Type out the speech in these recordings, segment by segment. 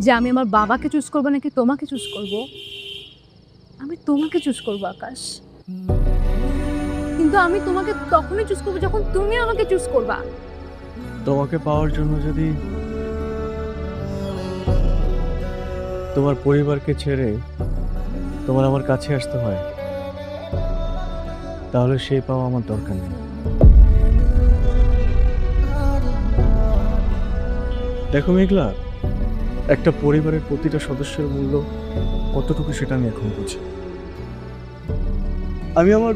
যে আমি আমার বাবাকে চুজ করবো নাকি তোমাকে চুজ করব? আমি তোমাকে চুজ করবো আকাশ। কিন্তু আমি তোমাকে তখনই চুজ করবো যখন তুমি আমাকে চুজ করবা। তোমাকে পাওয়ার জন্য যদি তোমার পরিবারকে ছেড়ে তোমার আমার কাছে আসতে হয়, তাহলে সেই পাওয়া আমার দরকার নেই। দেখো মেঘলা, একটা পরিবারের প্রতিটা সদস্যের মূল্য কতটুকু সেটা আমি এখন বুঝি। আমি আমার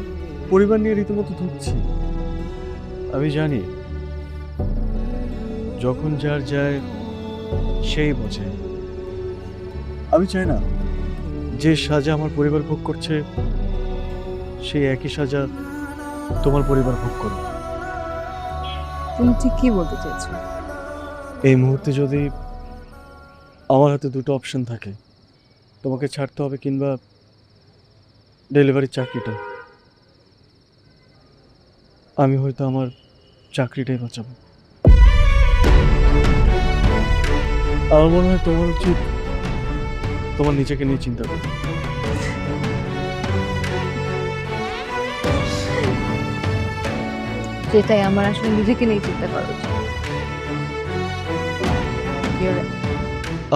পরিবার নিয়ে রীতিমতো ধুঁকছি। আমি জানি যখন যার যায় সেই বোঝে। আমি চাই না যে সাজা আমার পরিবার ভোগ করছে সেই একই সাজা তোমার পরিবার ভোগ করো। তুমি ঠিক কি বলতে চাইছো? এই মুহূর্তে যদি আমার হাতে দুটো অপশন থাকে, তোমাকে ছাড়তে হবে কিংবা ডেলিভারির চাকরিটা, আমি হয়তো আমার চাকরিটাই বাঁচাবো। আমার মনে হয় তোমার উচিত তোমার নিজেকে নিয়ে চিন্তা করো। যেটাই আমার আসলে নিজেকে নিয়ে চিন্তা করা উচিত। You're right.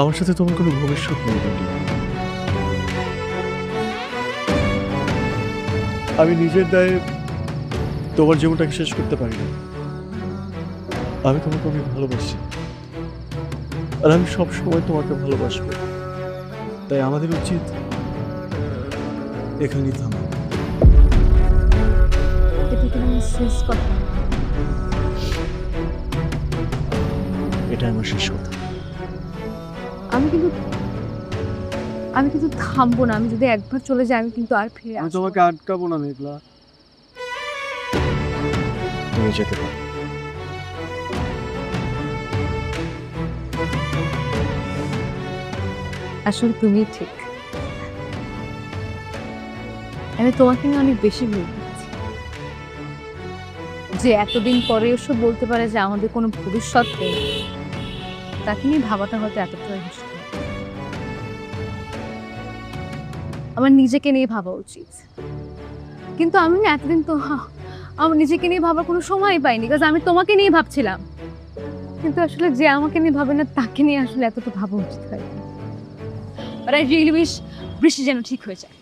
আমার সাথে তোমার কোনো ভবিষ্যৎ নেই বেটি। আমি নিজের দায়ে তোমার জীবনটাকে শেষ করতে পারি না। আমি তোমাকে অনেক ভালোবাসি, আর আমি সব সময় তোমাকে ভালোবাসবো। তাই আমাদের উচিত এখানেই থামা। এটা কি আমার শেষ কথা? এটা আমার শেষ কথা। আমি কিন্তু থামবো না। আমি যদি একবার চলে যাই আমি কিন্তু আর ফিরে আমি আসবো তোমাকে না। আটকাবো না মেঘলা, তুমি যেতে পারো। আসলে তুমি ঠিক। আমি তোমাকে নিয়ে অনেক বেশি ভুল করেছি। যে এতদিন পরে এসব বলতে পারে যে আমাদের কোনো ভবিষ্যৎ নেই, তাকে নিয়ে ভাবাটা হয়তো এতটাই কষ্ট। আমার নিজেকে নিয়ে ভাবা উচিত। কিন্তু আমি না এতদিন তো আমার নিজেকে নিয়ে ভাবার কোনো সময়ই পাইনি, কারণ আমি তোমাকে নিয়ে ভাবছিলাম। কিন্তু আসলে যে আমাকে নিয়ে ভাবে না তাকে নিয়ে আসলে এতটা ভাবা উচিত হয়। বাট আই রিয়েলি উইশ বৃষ্টি যেন ঠিক হয়ে যায়।